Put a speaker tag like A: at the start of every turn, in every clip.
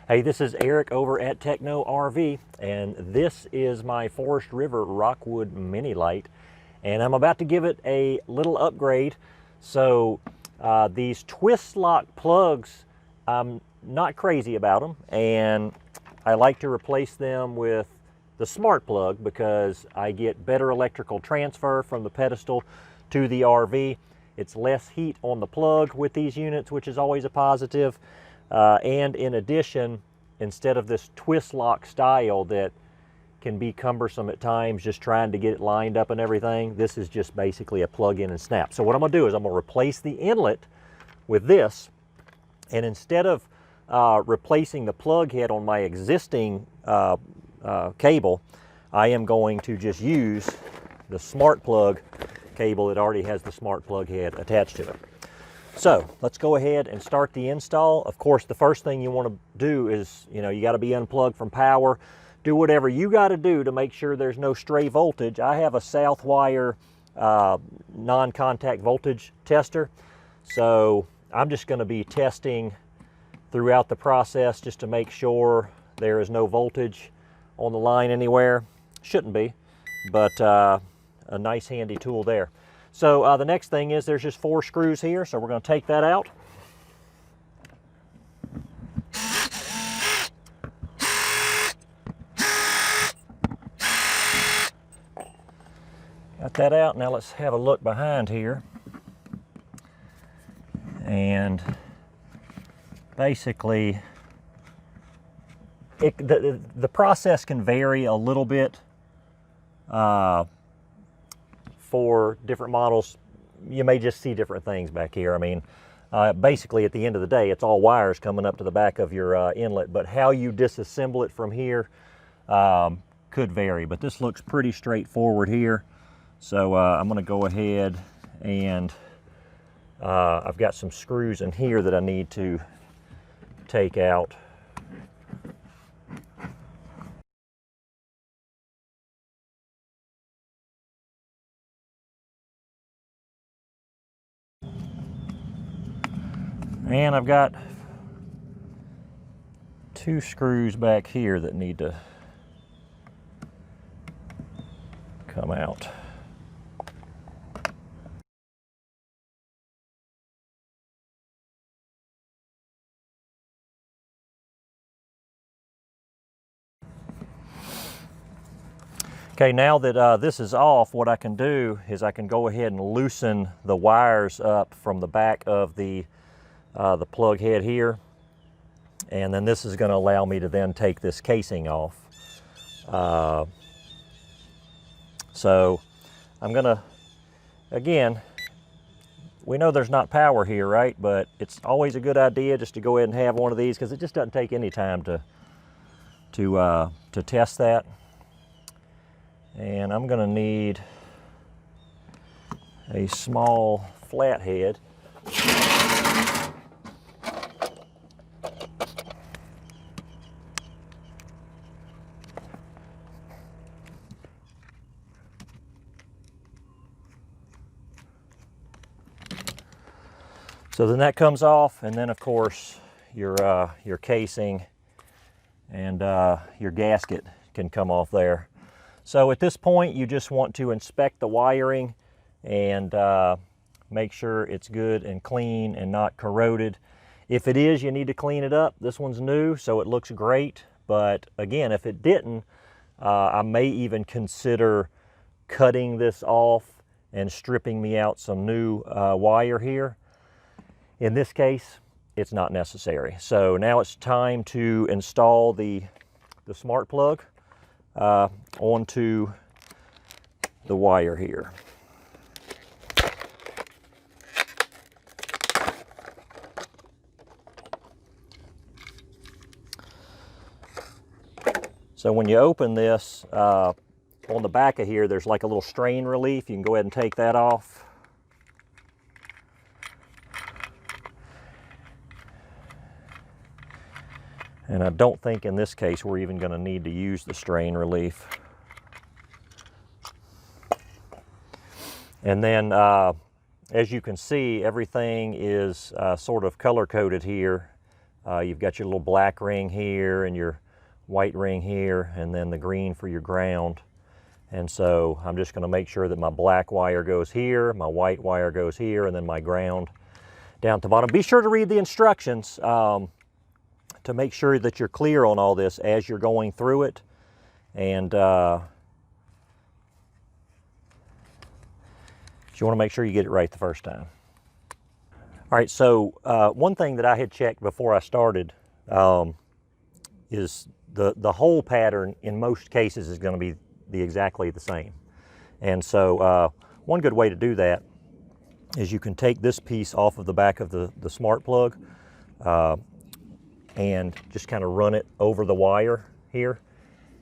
A: Hey, this is Eric over at Techno RV, and this is my Forest River Rockwood mini light, and I'm about to give it a little upgrade. So these twist lock plugs, I'm not crazy about them, and I like to replace them with the SmartPlug because I get better electrical transfer from the pedestal to the RV. It's less heat on the plug with these units, which is always a positive. And in addition, instead of this twist lock style that can be cumbersome at times, just trying to get it lined up and everything, this is just basically a plug in and snap. So what I'm gonna do is I'm gonna replace the inlet with this, and instead of replacing the plug head on my existing cable, I am going to just use the SmartPlug cable that already has the SmartPlug head attached to it. So let's go ahead and start the install. Of course, the first thing you want to do is, you got to be unplugged from power. Do whatever you got to do to make sure there's no stray voltage. I have a Southwire non-contact voltage tester. So I'm just going to be testing throughout the process just to make sure there is no voltage on the line anywhere. Shouldn't be, but a nice handy tool there. So the next thing is there's just 4 screws here, so we're going to take that out. Got that out. Now let's have a look behind here. And basically, the process can vary a little bit. For different models, you may just see different things back here. I mean, basically at the end of the day, it's all wires coming up to the back of your inlet, but how you disassemble it from here could vary, but this looks pretty straightforward here. So I'm gonna go ahead and I've got some screws in here that I need to take out. And I've got 2 screws back here that need to come out. Okay, now that this is off, what I can do is I can go ahead and loosen the wires up from the back of the plug head here, and then this is going to allow me to then take this casing off. So I'm going to, again, we know there's not power here, right? But it's always a good idea just to go ahead and have one of these because it just doesn't take any time to test that. And I'm going to need a small flathead. So then that comes off, and then of course your casing and your gasket can come off there. So at this point, you just want to inspect the wiring and make sure it's good and clean and not corroded. If it is, you need to clean it up. This one's new, so it looks great. But again, if it didn't, I may even consider cutting this off and stripping me out some new wire here. In this case, it's not necessary. So now it's time to install the SmartPlug onto the wire here. So when you open this, on the back of here, there's like a little strain relief. You can go ahead and take that off. And I don't think in this case we're even going to need to use the strain relief. And then as you can see, everything is sort of color coded here. You've got your little black ring here and your white ring here, and then the green for your ground. And so I'm just going to make sure that my black wire goes here, my white wire goes here, and then my ground down at the bottom. Be sure to read the instructions to make sure that you're clear on all this as you're going through it. And you want to make sure you get it right the first time. All right, so one thing that I had checked before I started is the hole pattern in most cases is going to be exactly the same. And so one good way to do that is you can take this piece off of the back of the SmartPlug and just kind of run it over the wire here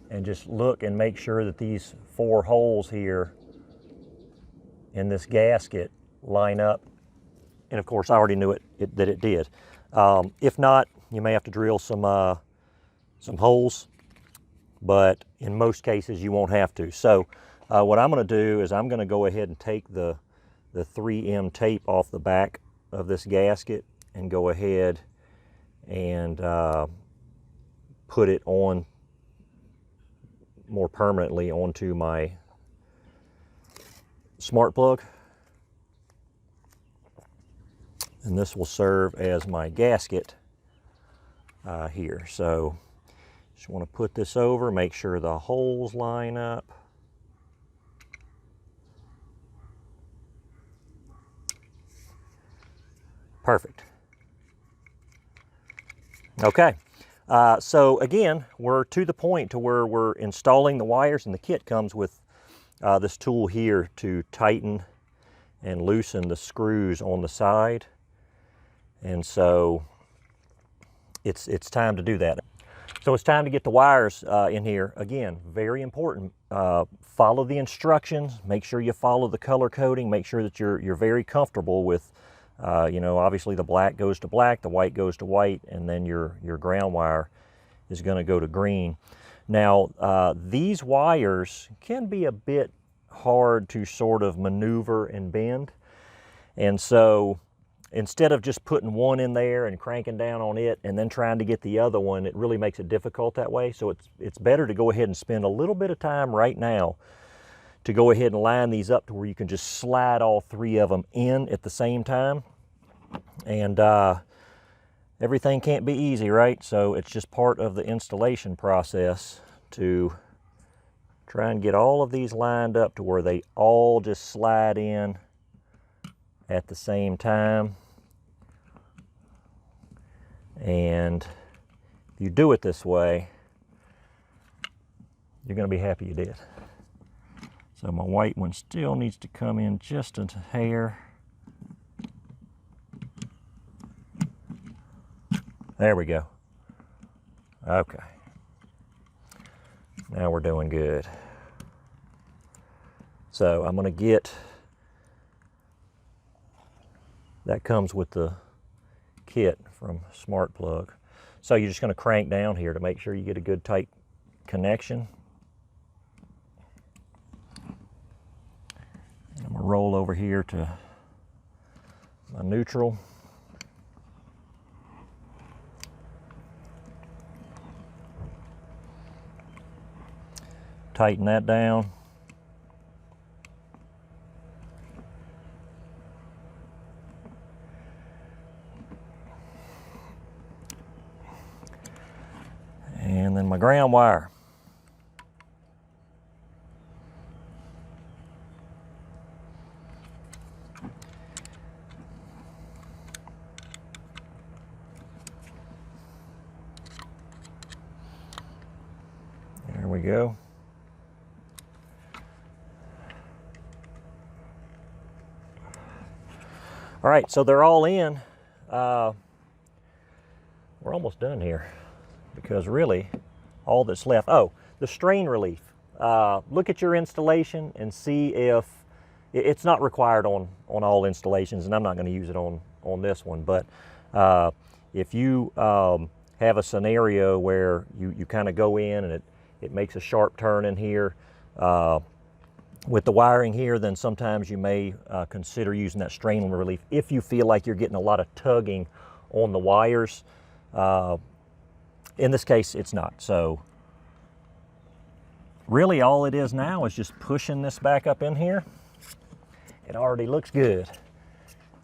A: and just look and make sure that these 4 holes here in this gasket line up. And of course I already knew that it did. If not, you may have to drill some holes, but in most cases you won't have to. So what I'm going to do is I'm going to go ahead and take the 3M tape off the back of this gasket and go ahead and put it on more permanently onto my SmartPlug. And this will serve as my gasket here. So just want to put this over, make sure the holes line up. Perfect. Okay, so again, we're to the point to where we're installing the wires, and the kit comes with this tool here to tighten and loosen the screws on the side. And so it's time to do that. So it's time to get the wires in here. Again, very important. Follow the instructions. Make sure you follow the color coding. Make sure that you're very comfortable with, you know, obviously the black goes to black, the white goes to white, and then your ground wire is going to go to green. Now, these wires can be a bit hard to sort of maneuver and bend. And so instead of just putting one in there and cranking down on it and then trying to get the other one, it really makes it difficult that way. So it's better to go ahead and spend a little bit of time right now to go ahead and line these up to where you can just slide all 3 of them in at the same time. And everything can't be easy, right? So it's just part of the installation process to try and get all of these lined up to where they all just slide in at the same time. And if you do it this way, you're going to be happy you did. So my white one still needs to come in just a hair. There we go. Okay. Now we're doing good. So I'm going to get, that comes with the kit from SmartPlug. So you're just going to crank down here to make sure you get a good tight connection. I'm going to roll over here to my neutral. Tighten that down. And then my ground wire. There we go. All right, so they're all in. We're almost done here because really all that's left, oh, the strain relief. Look at your installation and see if, it's not required on all installations, and I'm not going to use it on this one, but if you have a scenario where you kind of go in and it makes a sharp turn in here, with the wiring here, then sometimes you may consider using that strain relief if you feel like you're getting a lot of tugging on the wires. In this case, it's not. So really all it is now is just pushing this back up in here. It already looks good.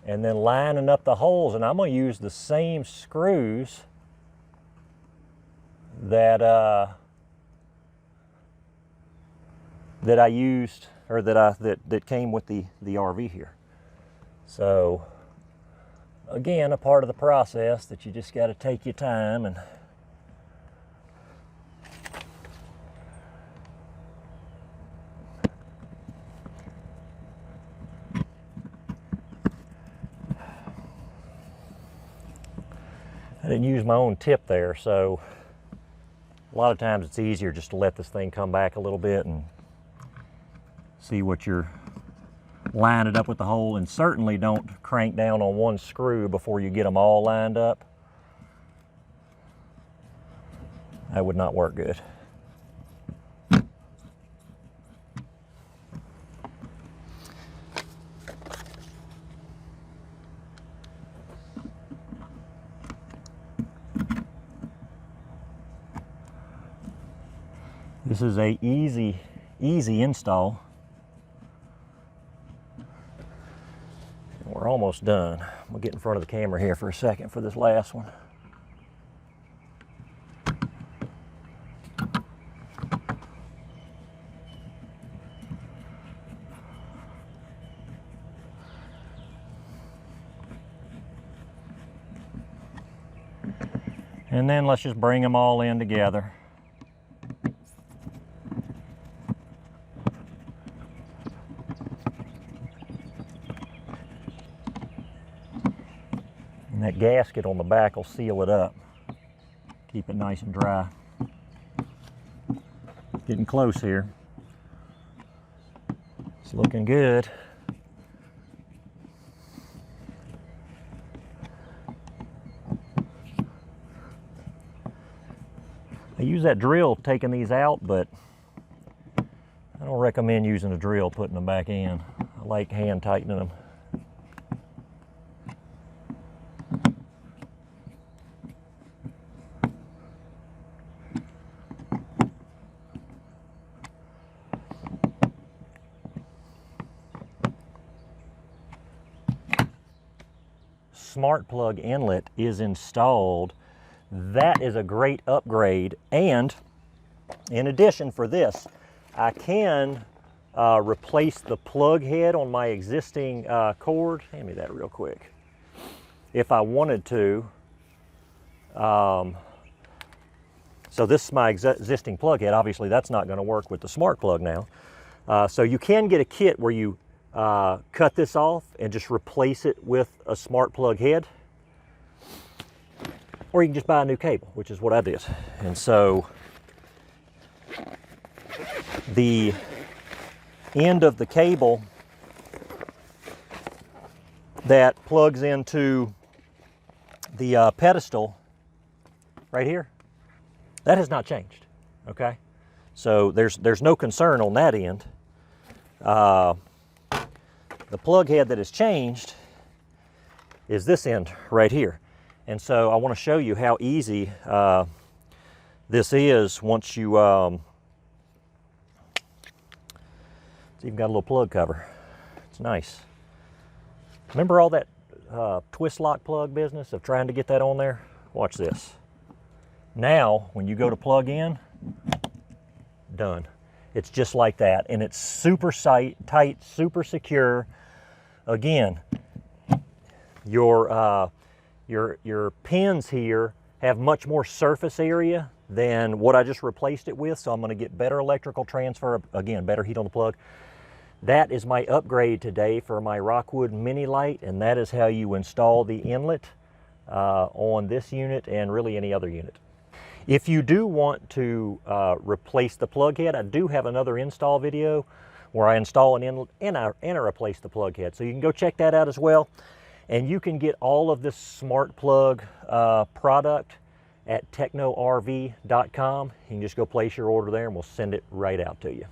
A: And then lining up the holes, and I'm going to use the same screws that that I used, or that came with the RV here. So again, a part of the process that you just got to take your time and I didn't use my own tip there, so a lot of times it's easier just to let this thing come back a little bit and see what you're line it up with the hole, and certainly don't crank down on one screw before you get them all lined up. That would not work good. This is a easy install. We're almost done. I'm gonna get in front of the camera here for a second for this last one. And then let's just bring them all in together. And that gasket on the back will seal it up. Keep it nice and dry. Getting close here. It's looking good. I use that drill taking these out, but I don't recommend using a drill putting them back in. I like hand tightening them. SmartPlug inlet is installed. That is a great upgrade, and in addition for this, I can replace the plug head on my existing cord. Hand me that real quick. If I wanted to. So this is my existing plug head. Obviously that's not going to work with the SmartPlug now. So you can get a kit where you cut this off and just replace it with a SmartPlug head. Or you can just buy a new cable, which is what I did. And so the end of the cable that plugs into the pedestal right here, that has not changed, okay? So there's no concern on that end. The plug head that has changed is this end right here. And so I want to show you how easy this is once you, it's even got a little plug cover. It's nice. Remember all that twist lock plug business of trying to get that on there? Watch this. Now, when you go to plug in, done. It's just like that, and it's super tight, super secure. Again, your pins here have much more surface area than what I just replaced it with, so I'm going to get better electrical transfer, again, better heat on the plug. That is my upgrade today for my Rockwood mini light, and that is how you install the inlet on this unit and really any other unit. If you do want to replace the plug head, I do have another install video where I install an inlet and I replace the plug head, so you can go check that out as well. And you can get all of this SmartPlug product at technorv.com. You can just go place your order there and we'll send it right out to you.